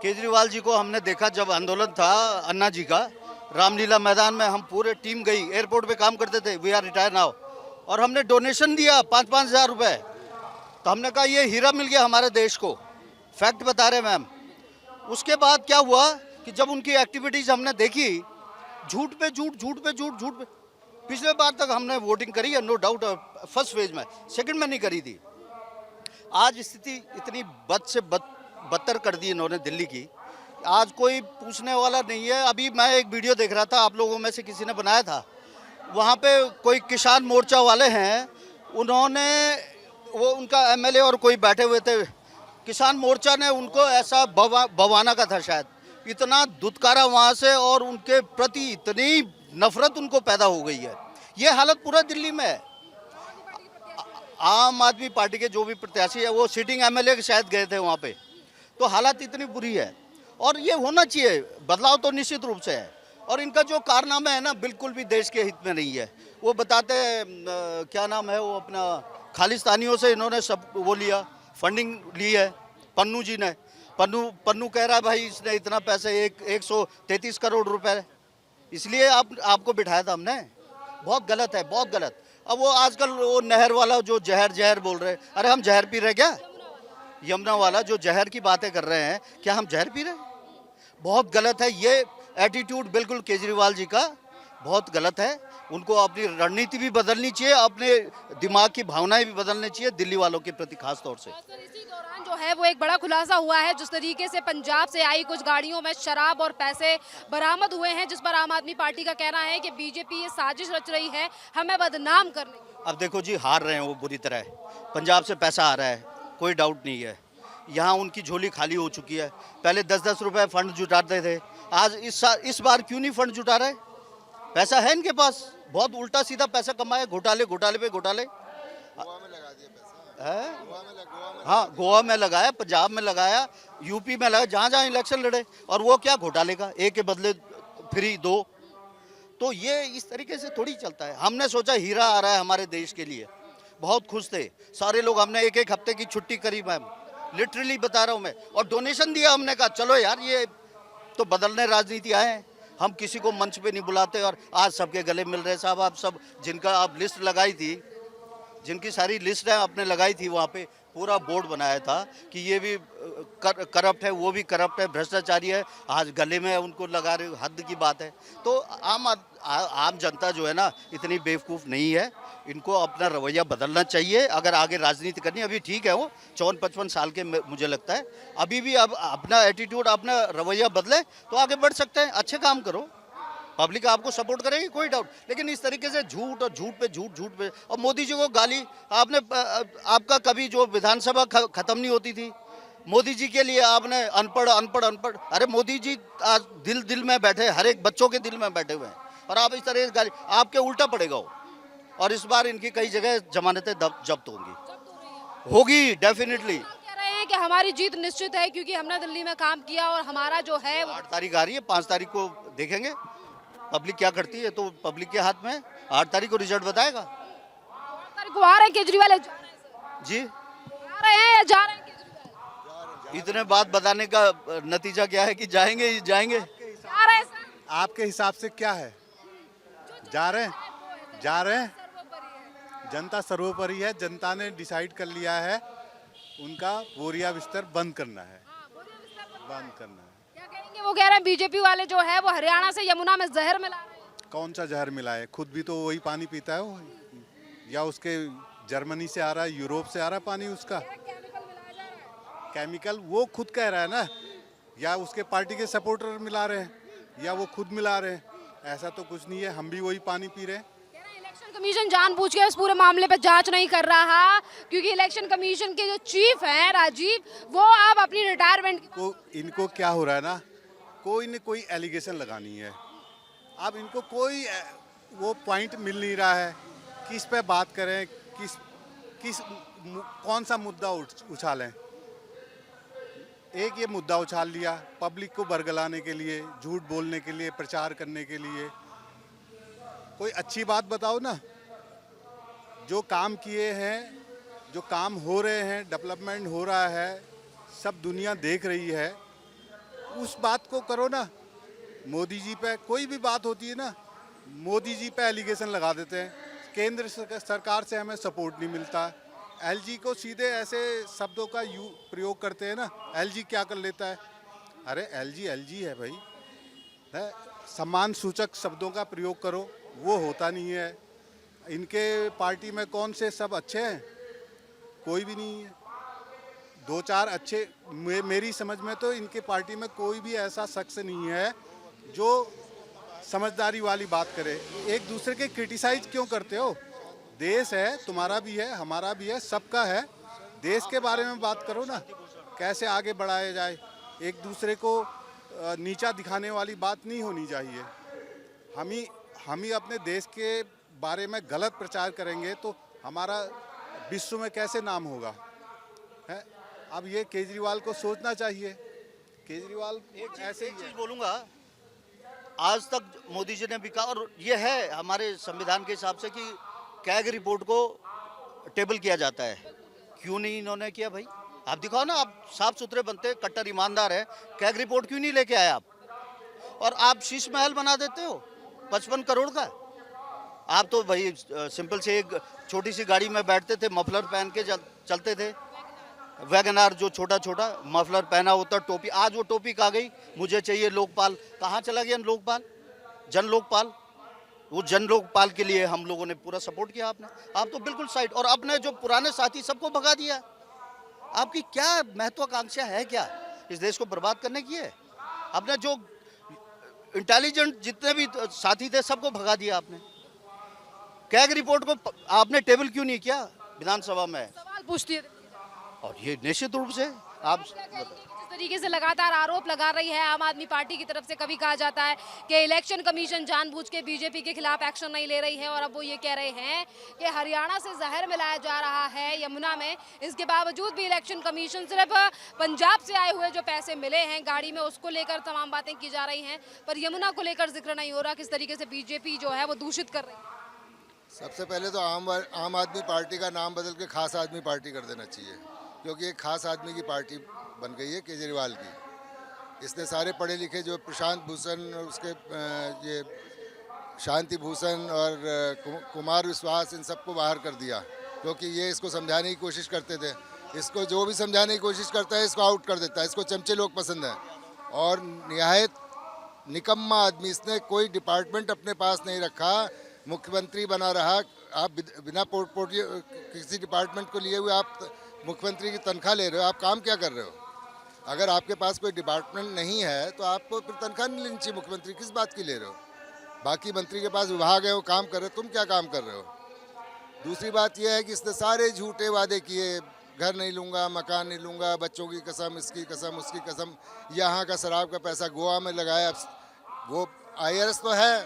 केजरीवाल जी को हमने देखा जब आंदोलन था अन्ना जी का, रामलीला मैदान में हम पूरे टीम गई। एयरपोर्ट पे काम करते थे, वी आर रिटायर नाउ, और हमने डोनेशन दिया 5-5 हज़ार रुपए। तो हमने कहा ये हीरा मिल गया हमारे देश को। फैक्ट बता रहे मैम। उसके बाद क्या हुआ कि जब उनकी एक्टिविटीज हमने देखी, झूठ पे झूठ, झूठ पे झूठ, झूठ पे। पिछले बार तक हमने वोटिंग करी है, नो डाउट, फर्स्ट फेज में, सेकंड में नहीं करी थी। आज स्थिति इतनी बद से बदतर कर दी इन्होंने दिल्ली की, आज कोई पूछने वाला नहीं है। अभी मैं एक वीडियो देख रहा था, आप लोगों में से किसी ने बनाया था, वहाँ पे कोई किसान मोर्चा वाले हैं, उन्होंने वो उनका एमएलए और कोई बैठे हुए थे, किसान मोर्चा ने उनको ऐसा बवाना का था शायद, इतना दुत्कारा वहाँ से, और उनके प्रति इतनी नफरत उनको पैदा हो गई है। ये हालत पूरा दिल्ली में है। आम आदमी पार्टी के जो भी प्रत्याशी है, वो सिटिंग एमएलए शायद गए थे वहाँ पे, तो हालत इतनी बुरी है। और ये होना चाहिए, बदलाव तो निश्चित रूप से है। और इनका जो कारनामा है ना, बिल्कुल भी देश के हित में नहीं है। वो बताते हैं क्या नाम है वो अपना, खालिस्तानियों से इन्होंने सब वो लिया, फंडिंग ली है पन्नू जी ने। पन्नू कह रहा है भाई इसने इतना पैसे 133 करोड़ रुपए, इसलिए आपको बिठाया था हमने। बहुत गलत है, बहुत गलत। अब वो आजकल वो नहर वाला जो जहर बोल रहे हैं, अरे हम जहर पी रहे क्या? यमुना वाला जो जहर की बातें कर रहे हैं, क्या हम जहर पी रहे हैं? बहुत गलत है ये एटीट्यूड, बिल्कुल केजरीवाल जी का बहुत गलत है। उनको अपनी रणनीति भी बदलनी चाहिए, अपने दिमाग की भावनाएं भी बदलनी चाहिए दिल्ली वालों के प्रति खास तौर से। इसी दौरान जो है वो एक बड़ा खुलासा हुआ है, जिस तरीके से पंजाब से आई कुछ गाड़ियों में शराब और पैसे बरामद हुए हैं, जिस पर आम आदमी पार्टी का कहना है कि बीजेपी ये साजिश रच रही है हमें बदनाम करने की। अब देखो जी, हार रहे हैं वो बुरी तरह। पंजाब से पैसा आ रहा है, कोई डाउट नहीं है। यहाँ उनकी झोली खाली हो चुकी है। पहले 10-10 रुपए फंड जुटाते थे, आज इस बार क्यों नहीं फंड जुटा रहे? पैसा है इनके पास, बहुत उल्टा सीधा पैसा कमाया, घोटाले पे घोटाले। गोवा में लगा दिया पैसा है? गोवा में हाँ, गोवा में लगाया, पंजाब में लगाया, यूपी में लगाया, जहाँ जहाँ इलेक्शन लड़े। और वो क्या घोटाले का, एक के बदले फ्री दो। तो ये इस तरीके से थोड़ी चलता है। हमने सोचा हीरा आ रहा है हमारे देश के लिए, बहुत खुश थे सारे लोग। हमने एक हफ्ते की छुट्टी करी मैम, लिटरली बता रहा हूँ मैं, और डोनेशन दिया। हमने कहा चलो यार, ये तो बदलने राजनीति आए हैं, हम किसी को मंच पे नहीं बुलाते। और आज सबके गले मिल रहे साहब। आप सब जिनका आप लिस्ट लगाई थी, जिनकी सारी लिस्ट है आपने लगाई थी, वहाँ पे पूरा बोर्ड बनाया था कि ये भी करप्ट है, वो भी करप्ट है, भ्रष्टाचारी है, आज गले में उनको लगा रहे हो, हद की बात है। तो आम जनता जो है ना, इतनी बेवकूफ़ नहीं है। इनको अपना रवैया बदलना चाहिए अगर आगे राजनीति करनी। अभी ठीक है, वो 54-55 साल के मुझे लगता है, अभी भी अब अपना एटीट्यूड, अपना रवैया बदले तो आगे बढ़ सकते हैं। अच्छे काम करो, पब्लिक आपको सपोर्ट करेगी, कोई डाउट। लेकिन इस तरीके से झूठ और झूठ पे, और मोदी जी को गाली। आपने आपका कभी जो विधानसभा खत्म नहीं होती थी, मोदी जी के लिए आपने अनपढ़ अनपढ़ अनपढ़। अरे मोदी जी आज दिल में बैठे, हर एक बच्चों के दिल में बैठे हुए हैं, और आप इस तरह से गाली, आपके उल्टा पड़ेगा वो। और इस बार इनकी कई जगह जमानतें जब्त होगी डेफिनेटली। कह रहे हैं कि हमारी जीत निश्चित है क्योंकि हमने दिल्ली में काम किया और हमारा जो है 8 तारीख आ रही है, 5 तारीख को देखेंगे पब्लिक क्या करती है, तो पब्लिक के हाथ में। 8 तारीख को रिजल्ट बताएगा। को आ रहे हैं केजरीवाल जी, आ रहे हैं या जा रहे हैं केजरीवाल? इतने बात बताने का नतीजा क्या है कि जाएंगे ही जाएंगे। जा रहे हैं सर? आपके हिसाब से क्या है? जा रहे हैं, जा रहे हैं। जनता सर्वोपरि है। जनता ने डिसाइड कर लिया है, उनका बोरिया बिस्तर बंद करना है, बंद करना है। क्या कहेंगे? वो कह रहे हैं बीजेपी वाले जो है वो हरियाणा से यमुना में जहर मिला रहे हैं। कौन सा जहर मिला है? खुद भी तो वही पानी पीता है वो, या उसके जर्मनी से आ रहा है, यूरोप से आ रहा है पानी उसका केमिकल। वो खुद कह रहा है ना, या उसके पार्टी के सपोर्टर मिला रहे हैं, या वो खुद मिला रहे हैं। ऐसा तो कुछ नहीं है, हम भी वही पानी पी रहे हैं। इलेक्शन कमीशन जानबूझ के इस पूरे मामले पे जांच नहीं कर रहा, क्योंकि इलेक्शन कमीशन के जो चीफ हैं राजीव, वो अब अपनी रिटायरमेंट को इनको क्या हो रहा है ना, कोई न कोई एलिगेशन लगानी है। अब इनको कोई वो पॉइंट मिल नहीं रहा है, किस पे बात करें, कौन सा मुद्दा उछालें। एक ये मुद्दा उछाल लिया पब्लिक को बरगलाने के लिए, झूठ बोलने के लिए, प्रचार करने के लिए। कोई अच्छी बात बताओ ना। जो काम किए हैं, जो काम हो रहे हैं, डेवलपमेंट हो रहा है, सब दुनिया देख रही है। उस बात को करो ना। मोदी जी पे कोई भी बात होती है ना, मोदी जी पे एलिगेशन लगा देते हैं। केंद्र सरकार से हमें सपोर्ट नहीं मिलता। एलजी को सीधे ऐसे शब्दों का प्रयोग करते हैं ना, एलजी क्या कर लेता है। अरे एलजी एलजी है भाई, है? सम्मान सूचक शब्दों का प्रयोग करो, वो होता नहीं है। इनके पार्टी में कौन से सब अच्छे हैं? कोई भी नहीं है। दो चार अच्छे, मेरी समझ में तो इनके पार्टी में कोई भी ऐसा शख्स नहीं है जो समझदारी वाली बात करे। एक दूसरे के क्रिटिसाइज क्यों करते हो? देश है, तुम्हारा भी है, हमारा भी है, सबका है। देश के बारे में बात करो ना, कैसे आगे बढ़ाया जाए। एक दूसरे को नीचा दिखाने वाली बात नहीं होनी चाहिए। हम ही अपने देश के बारे में गलत प्रचार करेंगे तो हमारा विश्व में कैसे नाम होगा, है? अब ये केजरीवाल को सोचना चाहिए। केजरीवाल ऐसे एक ही चीज है। बोलूंगा, आज तक मोदी जी ने भी कहा, और ये है हमारे संविधान के हिसाब से, कि कैग रिपोर्ट को टेबल किया जाता है। क्यों नहीं इन्होंने किया भाई? आप दिखाओ ना, आप साफ सुथरे बनते, कट्टर ईमानदार है, कैग रिपोर्ट क्यों नहीं लेके आए आप? और आप शीश महल बना देते हो 55 करोड़ का। आप तो भाई सिंपल से एक छोटी सी गाड़ी में बैठते थे, मफलर पहन के चलते थे। वैगनार जो छोटा छोटा मफलर पहना होता, टोपी, आज वो टोपी कहाँ गई? मुझे चाहिए लोकपाल। कहाँ चला गया लोकपाल? जन लोकपाल। वो जन लोकपाल के लिए हम लोगों ने पूरा सपोर्ट किया। आप तो बिल्कुल साइड, और अपने जो पुराने साथी सबको भगा दिया। आपकी क्या महत्वाकांक्षा है? क्या इस देश को बर्बाद करने की है? आपने जो इंटेलिजेंट जितने भी साथी थे सबको भगा दिया आपने। कैग रिपोर्ट को आपने टेबल क्यों नहीं किया विधानसभा में? सवाल पूछती है। और ये निश्चित रूप से आप क्या कहेंगे कि जिस तरीके से लगातार आरोप लगा रही है आम आदमी पार्टी की तरफ से, कभी कहा जाता है कि इलेक्शन कमीशन जानबूझ के बीजेपी के खिलाफ एक्शन नहीं ले रही है, और अब वो ये कह रहे हैं कि हरियाणा से जहर मिलाया जा रहा है यमुना में, इसके बावजूद भी इलेक्शन कमीशन सिर्फ पंजाब से आए हुए जो पैसे मिले हैं गाड़ी में उसको लेकर तमाम बातें की जा रही हैं, पर यमुना को लेकर जिक्र नहीं हो रहा। किस तरीके से बीजेपी जो है वो दूषित कर रही है? सबसे पहले तो आम आदमी पार्टी का नाम बदल के खास आदमी पार्टी कर देना चाहिए, क्योंकि एक खास आदमी की पार्टी बन गई है केजरीवाल की। इसने सारे पढ़े लिखे जो प्रशांत भूषण, उसके ये शांति भूषण और कुमार विश्वास, इन सबको बाहर कर दिया, क्योंकि ये इसको समझाने की कोशिश करते थे। इसको जो भी समझाने की कोशिश करता है इसको आउट कर देता है। इसको चमचे लोग पसंद हैं, और निहायत निकम्मा आदमी। इसने कोई डिपार्टमेंट अपने पास नहीं रखा, मुख्यमंत्री बना रहा। आप बिना पोर्टफोलियो किसी डिपार्टमेंट को लिए हुए आप मुख्यमंत्री की तनख्वाह ले रहे हो। आप काम क्या कर रहे हो? अगर आपके पास कोई डिपार्टमेंट नहीं है तो आपको फिर तनख्वाह नहीं लेनी चाहिए। मुख्यमंत्री किस बात की ले रहे हो? बाकी मंत्री के पास विभाग है, वो काम कर रहे हो, तुम क्या काम कर रहे हो? दूसरी बात यह है कि इसने सारे झूठे वादे किए, घर नहीं लूँगा, मकान नहीं लूँगा, बच्चों की कसम, इसकी कसम, उसकी कसम। यहाँ का शराब का पैसा गोवा में लगाया। वो IRS तो है,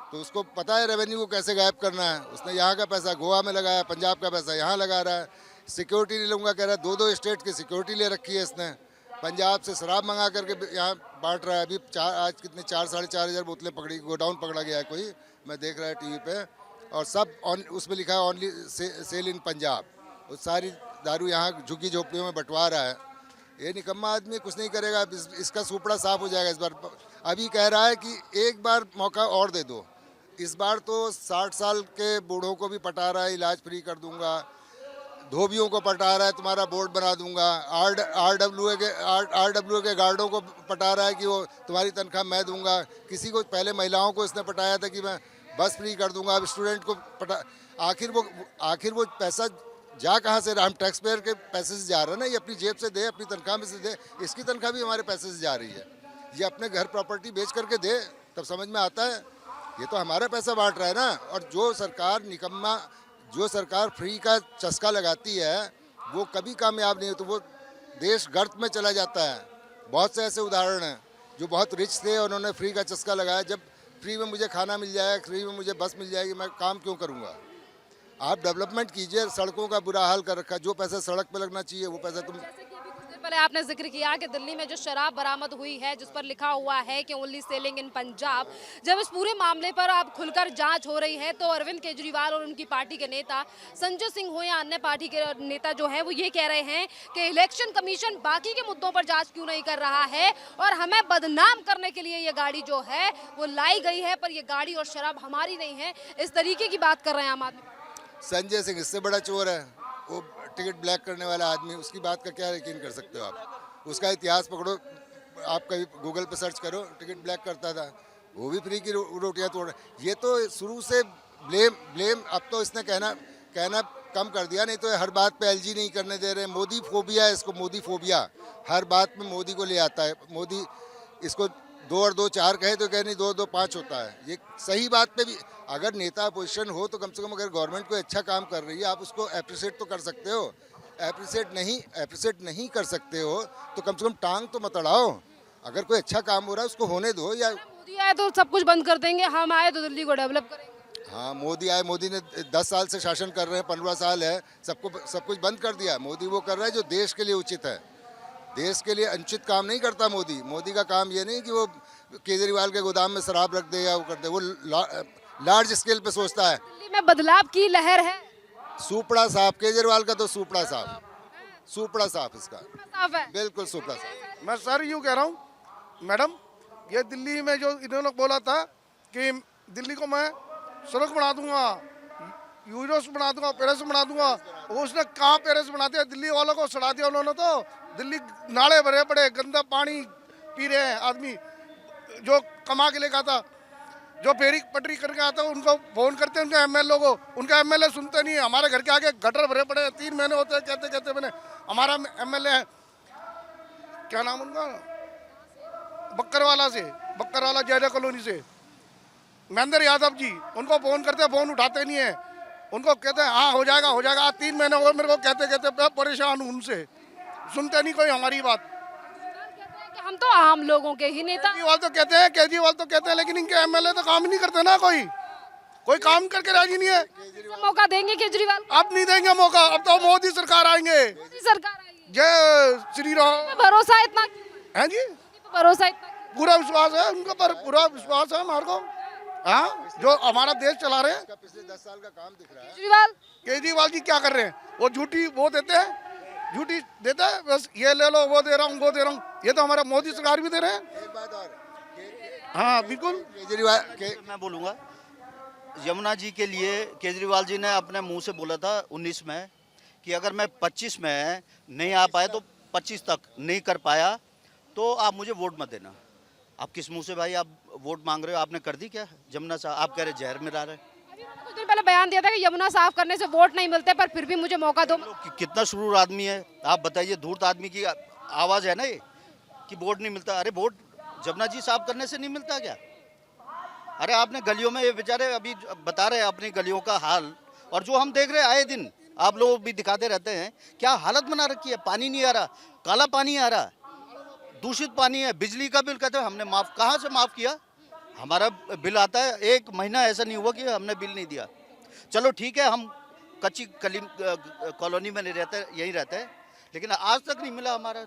तो उसको पता है रेवेन्यू को कैसे गायब करना है। उसने यहाँ का पैसा गोवा में लगाया, पंजाब का पैसा यहाँ लगा रहा है। सिक्योरिटी नहीं लूँगा कह रहा है, 2-2 स्टेट की सिक्योरिटी ले रखी है इसने। पंजाब से शराब मंगा करके यहाँ बांट रहा है। अभी आज कितने 4-4.5 बोतलें पकड़ी, गोडाउन पकड़ा गया है कोई, मैं देख रहा है टीवी पे, और सब उसमें लिखा है ओनली सेल इन पंजाब। वो सारी दारू यहाँ झुग्गी झोपड़ियों में बंटवा रहा है। ये निकम्मा आदमी कुछ नहीं करेगा। इसका सुपड़ा साफ हो जाएगा इस बार। अभी कह रहा है कि एक बार मौका और दे दो। इस बार तो 60 साल के बूढ़ों को भी पटा रहा है, इलाज फ्री कर दूंगा। धोबियों को पटा रहा है, तुम्हारा बोर्ड बना दूंगा। RWA के गार्डों को पटा रहा है कि वो तुम्हारी तनख्वाह मैं दूंगा। किसी को पहले महिलाओं को इसने पटाया था कि मैं बस फ्री कर दूंगा। अब स्टूडेंट को पटा। आखिर वो पैसा जा कहाँ से रहा? हम टैक्स पेयर के पैसे से जा रहा है ना। ये अपनी जेब से दे, अपनी तनख्वाह में से दे। इसकी तनख्वाह भी हमारे पैसे से जा रही है। ये अपने घर प्रॉपर्टी बेच करके दे, तब समझ में आता है। ये तो हमारा पैसा बांट रहा है ना। और जो सरकार फ्री का चस्का लगाती है वो कभी कामयाब नहीं हो, तो वो देश गर्त में चला जाता है। बहुत से ऐसे उदाहरण हैं जो बहुत रिच थे, उन्होंने फ्री का चस्का लगाया। जब फ्री में मुझे खाना मिल जाएगा, फ्री में मुझे बस मिल जाएगी, मैं काम क्यों करूँगा? आप डेवलपमेंट कीजिए। सड़कों का बुरा हाल कर रखा है। जो पैसा सड़क पे लगना चाहिए वो पैसा तुम। जैसे कि अभी कुछ देर पहले आपने जिक्र किया कि दिल्ली में जो शराब बरामद हुई है जिस पर लिखा हुआ है कि ओनली सेलिंग इन पंजाब, जब इस पूरे मामले पर अब खुलकर जांच हो रही है तो अरविंद केजरीवाल और उनकी पार्टी के नेता संजय सिंह हो या अन्य पार्टी के नेता जो हैं वो ये कह रहे हैं कि इलेक्शन कमीशन बाकी के मुद्दों पर जांच क्यों नहीं कर रहा है और हमें बदनाम करने के लिए ये गाड़ी जो है वो लाई गई है, पर ये गाड़ी और शराब हमारी नहीं है। इस तरीके की बात कर रहे हैं आम आदमी। संजय सिंह इससे बड़ा चोर है, वो टिकट ब्लैक करने वाला आदमी, उसकी बात का क्या यकीन कर सकते हो आप? उसका इतिहास पकड़ो, आप कभी गूगल पे सर्च करो, टिकट ब्लैक करता था, वो भी फ्री की रोटियां तोड़। ये तो शुरू से ब्लेम अब तो इसने कहना कम कर दिया, नहीं तो हर बात पे एलजी नहीं करने दे रहे। मोदी फोबिया है इसको, मोदी फोबिया, हर बात में मोदी को ले आता है। मोदी इसको 2 और 2 4 कहे तो कहे नहीं 2 2 5 होता है। ये सही बात पे भी अगर नेता अपोजिशन हो तो कम से कम अगर गवर्नमेंट कोई अच्छा काम कर रही है आप उसको अप्रिशिएट तो कर सकते हो। अप्रिशिएट नहीं कर सकते हो तो कम से कम टांग तो मत अड़ाओ। अगर कोई अच्छा काम हो रहा है उसको होने दो। या मोदी आए तो सब कुछ बंद कर देंगे, हम आए तो दिल्ली को डेवलप करेंगे। हाँ, मोदी आए, मोदी ने 10 साल से शासन कर रहे हैं, 15 साल है, सब कुछ बंद कर दिया। मोदी वो कर रहा है जो देश के लिए उचित है, देश के लिए अनुचित काम नहीं करता मोदी। मोदी का काम ये नहीं कि वो केजरीवाल के गोदाम में शराब रख दे या वो कर दे, वो लार्ज स्केल पे सोचता है। दिल्ली में बदलाव की लहर है। सुपड़ा साफ केजरीवाल का, तो सुपड़ा साफ इसका, साफ है। बिल्कुल सुपड़ा साफ। मैं सर यूँ कह रहा हूँ मैडम, ये दिल्ली में जो इन्होंने बोला था कि दिल्ली को मैं सड़क बना दूंगा, यूरोस बना दूंगा, पेरिस बना दूंगा, वो उसने कहाँ पेरिस बना दिया? दिल्ली वालों को सड़ा दिया उन्होंने। तो दिल्ली नाले भरे पड़े, गंदा पानी पी रहे हैं आदमी। जो कमा के लेकर आता, जो फेरी पटरी करके आता है, उनको फोन करते हैं उनके एमएलए को, उनका एमएलए सुनते नहीं है। हमारे घर के आगे गटर भरे पड़े हैं, 3 महीने होते हैं कहते मैंने। हमारा एमएलए है, क्या नाम उनका, बक्करवाला जयरा कॉलोनी से महेंद्र यादव जी, उनको फोन करते हैं, फोन उठाते नहीं है। उनको कहते हैं हाँ हो जाएगा। 3 महीने हो गए मेरे को कहते मैं परेशान हूँ उनसे, सुनते नहीं कोई हमारी बात। कि हम तो आम लोगों के ही नेता। केजरीवाल तो कहते हैं लेकिन इनके एमएलए तो काम ही नहीं करते ना। कोई काम करके राजी नहीं है। मौका देंगे केजरीवाल? अब नहीं देंगे मौका, अब तो मोदी सरकार आएंगे। सरकार आएगी। जय श्री राम। भरोसा इतना है जी, भरोसा इतना, पूरा विश्वास है उनके पर, पूरा विश्वास है हमारे को। हाँ, जो हमारा देश चला रहे हैं, पिछले 10 साल का काम दिख रहा है। केजरीवाल जी क्या कर रहे हैं? वो झूठी वो देते हैं, बस ये ले लो, वो दे रहा हूँ। ये तो हमारा मोदी सरकार भी दे रहे हैं। एक बात और, हाँ बिल्कुल। केजरीवाल मैं बोलूँगा, यमुना जी के लिए केजरीवाल जी ने अपने मुंह से बोला था 19 में कि अगर मैं 25 में नहीं आ पाया तो 25 तक नहीं कर पाया तो आप मुझे वोट मत देना। आप किस मुंह से भाई आप वोट मांग रहे हो? आपने कर दी क्या यमुना साहब? आप कह रहे जहर में रह रहे। कुछ दिन पहले बयान दिया था कि यमुना साफ करने से वोट नहीं मिलते, पर फिर भी मुझे मौका दो। कितना शुरूर आदमी है आप बताइए, धूर्त आदमी की आवाज़ है ना ये कि वोट नहीं मिलता। अरे वोट यमुना जी साफ करने से नहीं मिलता क्या? अरे आपने गलियों में, ये बेचारे अभी बता रहे हैं अपनी गलियों का हाल, और जो हम देख रहे हैं आए दिन, आप लोग भी दिखाते रहते हैं क्या हालत बना रखी है। पानी नहीं आ रहा, काला पानी आ रहा, दूषित पानी है। बिजली का बिल कहते हैं हमने माफ़, कहाँ से माफ़ किया? हमारा बिल आता है 1 महीना ऐसा नहीं हुआ कि हमने बिल नहीं दिया। चलो ठीक है, हम कच्ची कॉलोनी में नहीं रहते, यहीं रहते हैं, लेकिन आज तक नहीं मिला हमारा।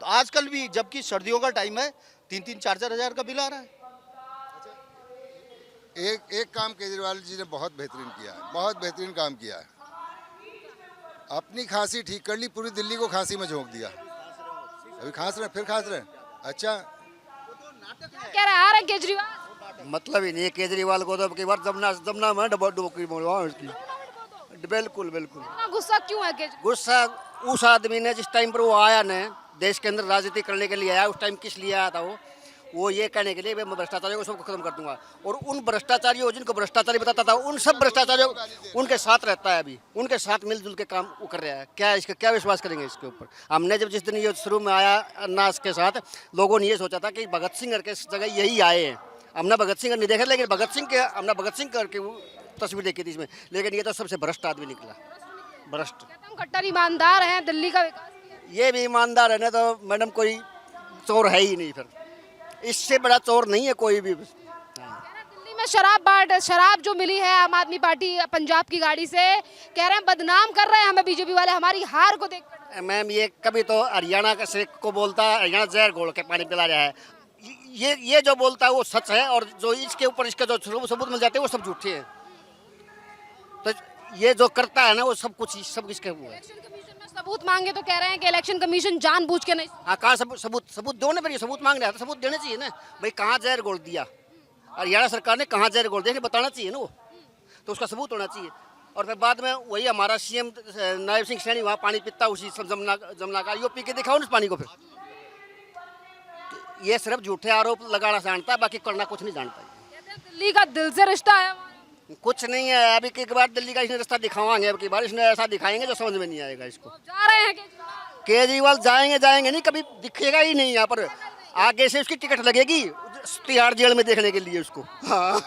तो आजकल भी, जबकि सर्दियों का टाइम है, 3-3 4-4 हज़ार का बिल आ रहा है। एक काम केजरीवाल जी ने बहुत बेहतरीन काम किया है। अपनी खांसी ठीक कर ली, पूरी दिल्ली को खांसी में झोंक दिया। अभी खांस रहे, फिर खांस रहे। अच्छा, कह रहे आ रहे केजरीवाल, मतलब ही नहीं है केजरीवाल को तो अब की बार जमना में डुबकी बोलवा उसकी। बिल्कुल। इतना गुस्सा क्यों है केजरीवाल? गुस्सा उस आदमी ने जिस टाइम पर वो आया ने देश के अंदर राजनीति करने के लिए आया, उस टाइम किस लिए आया था? वो ये कहने के लिए मैं भ्रष्टाचारियों को सबको खत्म कर दूंगा, और उन भ्रष्टाचारियों जिनको भ्रष्टाचारी बताता था उन सब भ्रष्टाचारियों उनके साथ रहता है। अभी उनके साथ मिलजुल के काम वो कर रहा है। क्या इसका क्या विश्वास करेंगे इसके ऊपर? हमने जिस दिन ये शुरू में आया अन्नास के साथ, लोगों ने ये सोचा था कि भगत सिंह के जगह यही आए हैं। हमने भगत सिंह नहीं देखा, लेकिन हमने भगत सिंह करके तस्वीर देखी थी इसमें, लेकिन ये तो सबसे भ्रष्ट आदमी निकला। भ्रष्ट, कट्टर ईमानदार हैं, दिल्ली का विकास। ये भी ईमानदार है ना, तो मैडम कोई चोर है ही नहीं, फिर इससे बड़ा चोर नहीं है कोई भी। दिल्ली में शराब जो मिली है आम आदमी पार्टी पंजाब की गाड़ी से, कह रहे हैं बदनाम कर रहे हैं हमें बीजेपी वाले, हमारी हार को देखकर। मैम ये कभी तो हरियाणा का से को बोलता है हरियाणा जहर घोल के पानी पिला रहा है, ये जो बोलता है वो सच है, और जो इसके ऊपर इसके जो सबूत मिल जाते हैं वो सब झूठे हैं। तो ये जो करता है ना वो सब कुछ सब इसके वो है। इलेक्शन कमीशन में सबूत मांगे तो कह रहे हैं कि इलेक्शन कमीशन जानबूझ के नहीं। हाँ, कहाँ सबूत दो ना, फिर सबूत मांग रहा है तो सबूत देने चाहिए ना भाई, कहाँ जहर घोल दिया हरियाणा सरकार ने, कहाँ जहर घोल दिया बताना चाहिए ना वो, तो उसका सबूत होना चाहिए। और फिर बाद में वही हमारा सीएम नायब सिंह सैनी वहाँ पानी पीता उसी जमुना का, यो पी के दिखाओ उस पानी को। फिर ये सिर्फ झूठे आरोप लगाना जानता है, बाकी करना कुछ नहीं जानता है। कहते हैं दिल्ली का दिल से रिश्ता है हमारा। कुछ नहीं है, अभी की बार दिल्ली का इसने रास्ता दिखावाएंगे, अब की बार इसने ऐसा दिखाएंगे जो समझ में नहीं आएगा इसको। जा रहे हैं केजरीवाल जाएंगे नहीं, कभी दिखेगा ही नहीं यहाँ पर, आगे से उसकी टिकट लगेगी तिहाड़ जेल में देखने के लिए उसको। हाँ